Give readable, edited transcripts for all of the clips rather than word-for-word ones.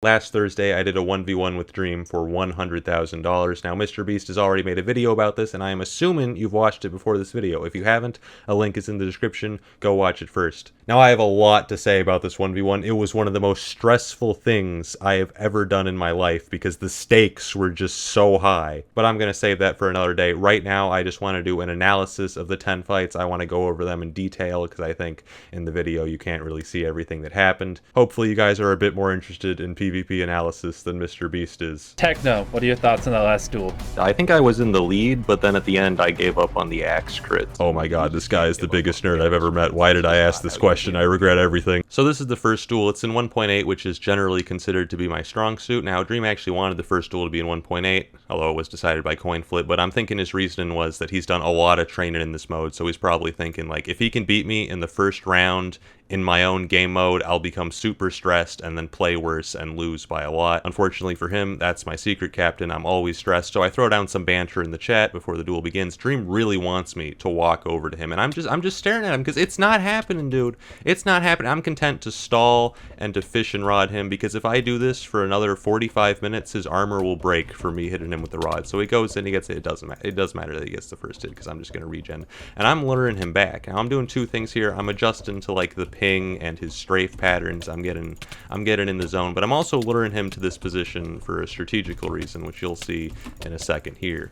Last Thursday, I did a 1v1 with Dream for $100,000. Now, Mr. Beast has already made a video about this, and I am assuming you've watched it before this video. If you haven't, a link is in the description. Go watch it first. Now, I have a lot to say about this 1v1. It was one of the most stressful things I have ever done in my life because the stakes were just so high. But I'm going to save that for another day. Right now, I just want to do an analysis of the 10 fights. I want to go over them in detail because I think in the video you can't really see everything that happened. Hopefully, you guys are a bit more interested in PvP analysis than Mr. Beast is. Techno, what are your thoughts on that last duel? I think I was in the lead, but then at the end I gave up on the axe crit. Oh my god, this guy is the biggest nerd I've ever met. Why did I ask this question? I regret everything. So this is the first duel. It's in 1.8, which is generally considered to be my strong suit. Now, Dream actually wanted the first duel to be in 1.8, although it was decided by coin flip, but I'm thinking his reasoning was that he's done a lot of training in this mode, so he's probably thinking, like, if he can beat me in the first round in my own game mode, I'll become super stressed and then play worse and lose by a lot. Unfortunately for him, that's my secret captain. I'm always stressed, so I throw down some banter in the chat before the duel begins. Dream really wants me to walk over to him, and I'm just staring at him because it's not happening, dude. It's not happening. I'm content to stall and to fish and rod him because if I do this for another 45 minutes, his armor will break for me hitting him with the rod. So he goes in, he gets it. It doesn't matter. It does matter that he gets the first hit because I'm just gonna regen, and I'm luring him back. Now I'm doing two things here. I'm adjusting to like the ping and his strafe patterns. I'm getting in the zone, but I'm also luring him to this position for a strategical reason, which you'll see in a second here.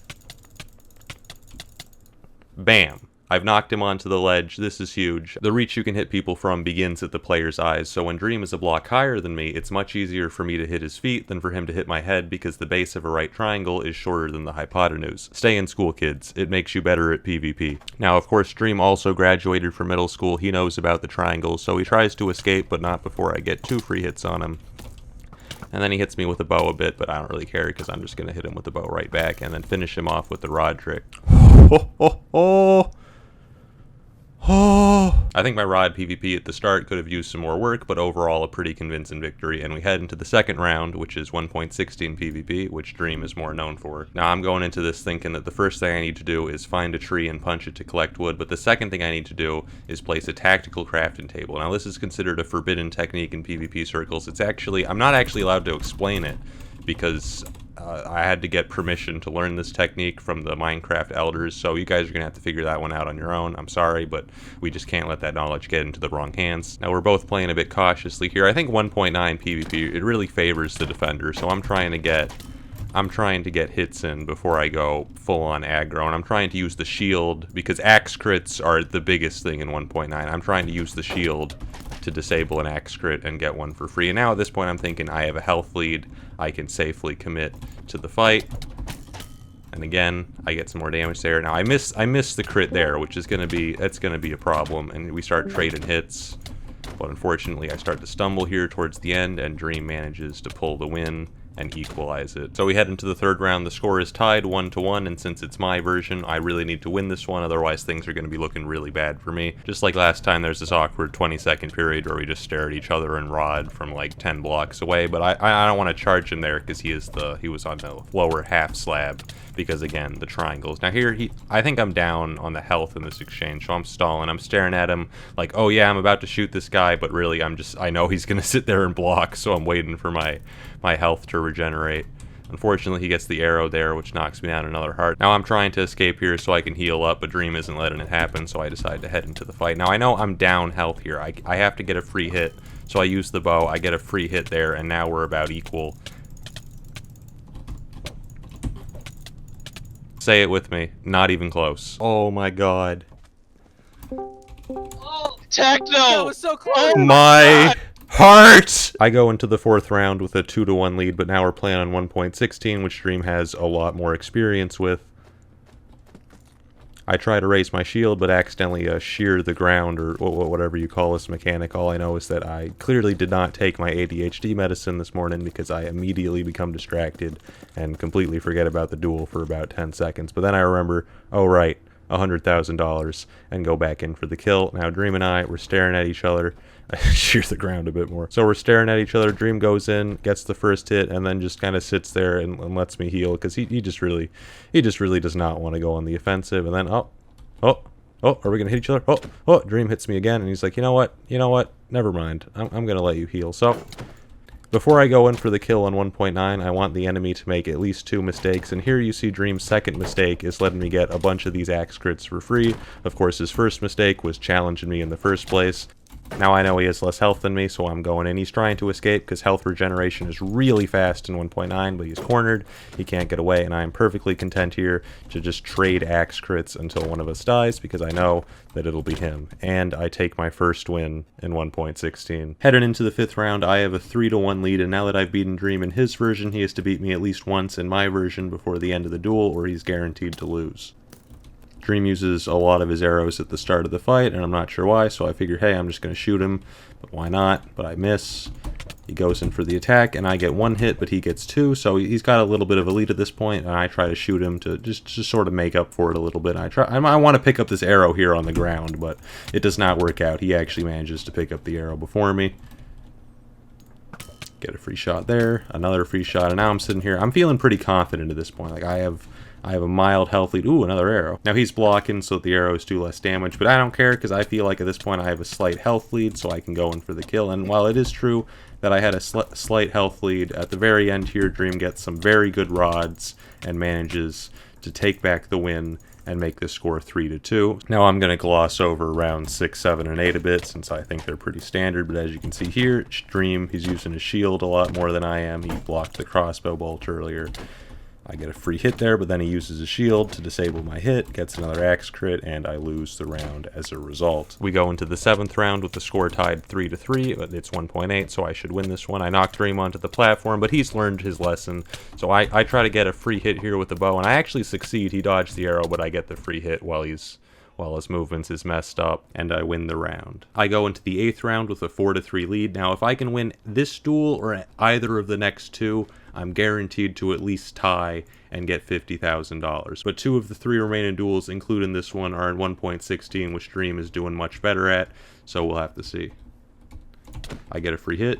Bam. I've knocked him onto the ledge. This is huge. The reach you can hit people from begins at the player's eyes, so when Dream is a block higher than me, it's much easier for me to hit his feet than for him to hit my head because the base of a right triangle is shorter than the hypotenuse. Stay in school, kids. It makes you better at PvP. Now, of course, Dream also graduated from middle school. He knows about the triangles, so he tries to escape, but not before I get 2 free hits on him. And then he hits me with a bow a bit, but I don't really care because I'm just going to hit him with the bow right back and then finish him off with the rod trick. I think my rod PvP at the start could have used some more work, but overall a pretty convincing victory, and we head into the second round, which is 1.16 PvP, which Dream is more known for. Now I'm going into this thinking that the first thing I need to do is find a tree and punch it to collect wood, but the second thing I need to do is place a tactical crafting table. Now this is considered a forbidden technique in PvP circles. It's actually, I'm not actually allowed to explain it, because I had to get permission to learn this technique from the Minecraft elders, so you guys are going to have to figure that one out on your own. I'm sorry, but we just can't let that knowledge get into the wrong hands. Now, we're both playing a bit cautiously here. I think 1.9 PvP, it really favors the defender, so I'm trying to get hits in before I go full-on aggro, and I'm trying to use the shield, because axe crits are the biggest thing in 1.9. I'm trying to use the shield to disable an axe crit and get one for free. And now at this point I'm thinking I have a health lead, I can safely commit to the fight. And again, I get some more damage there. Now I miss the crit there, which is gonna be a problem, and we start trading hits. But unfortunately I start to stumble here towards the end, and Dream manages to pull the win and equalize it. So we head into the third round. The score is tied 1-1, and since it's my version, I really need to win this one, otherwise things are going to be looking really bad for me. Just like last time, there's this awkward 20-second period where we just stare at each other and rod from like 10 blocks away, but I don't want to charge him there because he was on the lower half slab, because again, the triangles. Now here, I think I'm down on the health in this exchange, so I'm stalling. I'm staring at him like, oh yeah, I'm about to shoot this guy, but really I know he's going to sit there and block, so I'm waiting for my health to regenerate. Unfortunately, he gets the arrow there, which knocks me down another heart. Now I'm trying to escape here so I can heal up, but Dream isn't letting it happen, so I decide to head into the fight. Now I know I'm down health here. I have to get a free hit, so I use the bow. I get a free hit there, and now we're about equal. Say it with me. Not even close. Oh my god. Oh, Techno! That was so close! Oh my heart! I go into the fourth round with a 2-1 lead, but now we're playing on 1.16, which Dream has a lot more experience with. I try to raise my shield, but accidentally shear the ground, or whatever you call this mechanic. All I know is that I clearly did not take my ADHD medicine this morning because I immediately become distracted and completely forget about the duel for about 10 seconds. But then I remember, oh right, $100,000, and go back in for the kill. Now Dream and I, we're staring at each other. I shear the ground a bit more. So we're staring at each other. Dream goes in, gets the first hit, and then just kind of sits there and lets me heal, because he just really does not want to go on the offensive. And then oh, are we gonna hit each other? Oh, Dream hits me again, and he's like, you know what? Never mind. I'm gonna let you heal. So Before I go in for the kill on 1.9, I want the enemy to make at least 2 mistakes, and here you see Dream's second mistake is letting me get a bunch of these axe crits for free. Of course, his first mistake was challenging me in the first place. Now I know he has less health than me, so I'm going in. He's trying to escape because health regeneration is really fast in 1.9, but he's cornered. He can't get away, and I am perfectly content here to just trade axe crits until one of us dies because I know that it'll be him. And I take my first win in 1.16. Heading into the 5th round, I have a 3-1 lead, and now that I've beaten Dream in his version, he has to beat me at least once in my version before the end of the duel, or he's guaranteed to lose. Dream uses a lot of his arrows at the start of the fight, and I'm not sure why, so I figured, hey, I'm just going to shoot him, but why not? But I miss. He goes in for the attack, and I get 1 hit, but he gets 2, so he's got a little bit of a lead at this point, and I try to shoot him to just sort of make up for it a little bit. I want to pick up this arrow here on the ground, but it does not work out. He actually manages to pick up the arrow before me. Get a free shot there, another free shot, and now I'm sitting here. I'm feeling pretty confident at this point. Like, I have a mild health lead. Ooh, another arrow. Now he's blocking, so the arrows do less damage, but I don't care because I feel like at this point I have a slight health lead, so I can go in for the kill. And while it is true that I had a slight health lead, at the very end here, Dream gets some very good rods and manages to take back the win and make the score 3-2. Now I'm going to gloss over rounds 6, 7, and 8 a bit since I think they're pretty standard, but as you can see here, Dream, he's using his shield a lot more than I am. He blocked the crossbow bolt earlier. I get a free hit there, but then he uses a shield to disable my hit, gets another axe crit, and I lose the round as a result. We go into the 7th round with the score tied 3-3. It's 1.8, so I should win this one. I knocked Dream onto the platform, but he's learned his lesson. So I try to get a free hit here with the bow, and I actually succeed. He dodged the arrow, but I get the free hit while his movements is messed up, and I win the round. I go into the 8th round with a 4-3 lead. Now, if I can win this duel or either of the next 2, I'm guaranteed to at least tie and get $50,000. But 2 of the 3 remaining duels, including this one, are in 1.16, which Dream is doing much better at, so we'll have to see. I get a free hit.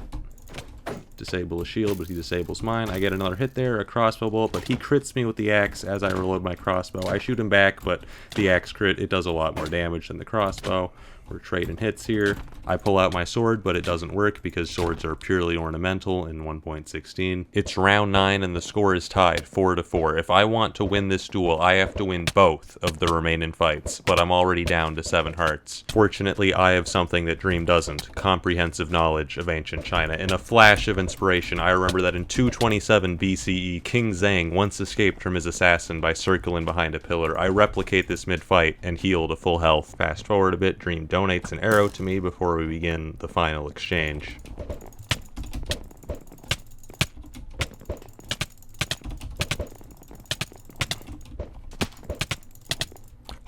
Disable a shield, but he disables mine. I get another hit there, a crossbow bolt, but he crits me with the axe as I reload my crossbow. I shoot him back, but the axe crit, it does a lot more damage than the crossbow. We're trading hits here. I pull out my sword, but it doesn't work because swords are purely ornamental in 1.16. It's round 9 and the score is tied 4-4. If I want to win this duel, I have to win both of the remaining fights, but I'm already down to 7 hearts. Fortunately, I have something that Dream doesn't: comprehensive knowledge of ancient China. In a flash of inspiration, I remember that in 227 BCE, King Zhang once escaped from his assassin by circling behind a pillar. I replicate this mid-fight and heal to full health. Fast forward a bit, Dream donates an arrow to me before we begin the final exchange.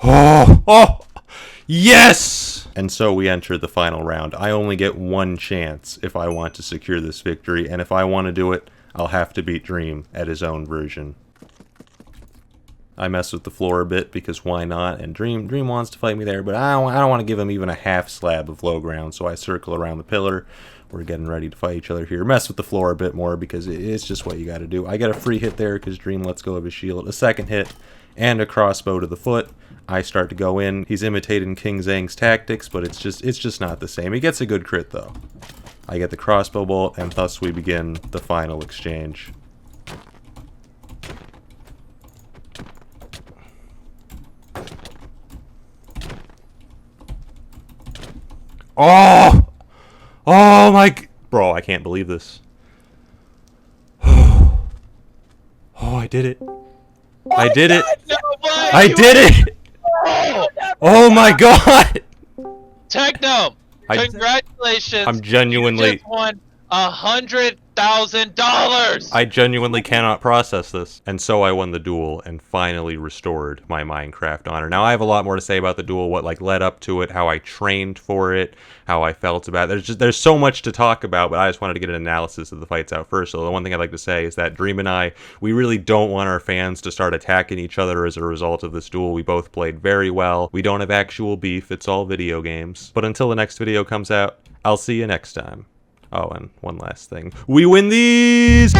Oh, yes! And so we enter the final round. I only get 1 chance if I want to secure this victory, and if I want to do it, I'll have to beat Dream at his own version. I mess with the floor a bit because why not? And Dream wants to fight me there, but I don't want to give him even a half slab of low ground, so I circle around the pillar. We're getting ready to fight each other here. Mess with the floor a bit more because it's just what you got to do. I get a free hit there because Dream lets go of his shield. A second hit and a crossbow to the foot. I start to go in. He's imitating King Zhang's tactics, but it's just not the same. He gets a good crit though. I get the crossbow bolt, and thus we begin the final exchange. Oh! Oh my... Bro, I can't believe this. Oh, I did it. I did it. I did it! Oh my god! Techno! Congratulations! I'm genuinely... You just won $100,000! I genuinely cannot process this. And so I won the duel and finally restored my Minecraft honor. Now I have a lot more to say about the duel, what like led up to it, how I trained for it, how I felt about it. There's so much to talk about, but I just wanted to get an analysis of the fights out first. So the one thing I'd like to say is that Dream and I, we really don't want our fans to start attacking each other as a result of this duel. We both played very well. We don't have actual beef. It's all video games. But until the next video comes out, I'll see you next time. Oh, and one last thing. We win these!